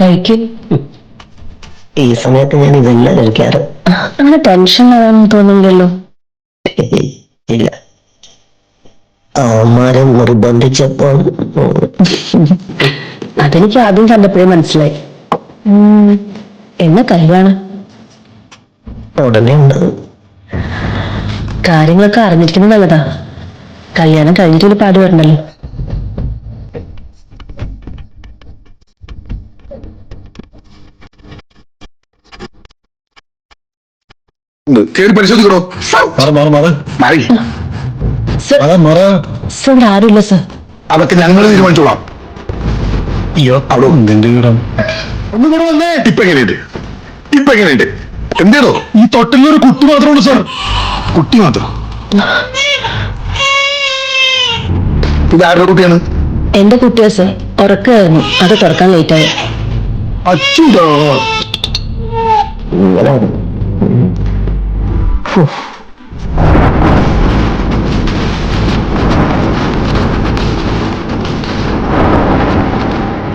കഴിക്കും. ഈ സമയത്ത് ഞാൻ ഇതെല്ലാം കഴിക്കാറ്. അങ്ങനെ ടെൻഷൻ ആണെന്ന് തോന്നുന്നില്ലല്ലോ. ഇല്ല, അവന്മാരെ നിർബന്ധിച്ചപ്പോൾ അതെനിക്ക് ആദ്യം കണ്ടപ്പോഴേ മനസ്സിലായി. എന്നാ കല്യാണം? ഉടനെ ഉണ്ട്. കാര്യങ്ങളൊക്കെ അറിഞ്ഞിരിക്കുന്നത് നല്ലതാ. കല്യാണം കഴിഞ്ഞിട്ടൊരു പാട് വരണല്ലോ. കേറി പരിശോധിക്കണോ? സർ, ആരുമില്ല സർ. അതൊക്കെ ഞങ്ങൾ തീരുമാനിച്ചോളാം. ഇപ്പൊ എങ്ങനെയുണ്ട്? എന്തേടോ ഈ തൊട്ടിലൊരു കുട്ടി മാത്രമുള്ളൂ സാർ. കുട്ടി മാത്രം? ഇത് ആരുടെ കുട്ടിയാണ്? എന്റെ കുട്ടിയാ സർ. ഉറക്കായിരുന്നു, അത് തുറക്കാൻ ലേറ്റായി. അച്ഛോ, ഇങ്ങനെ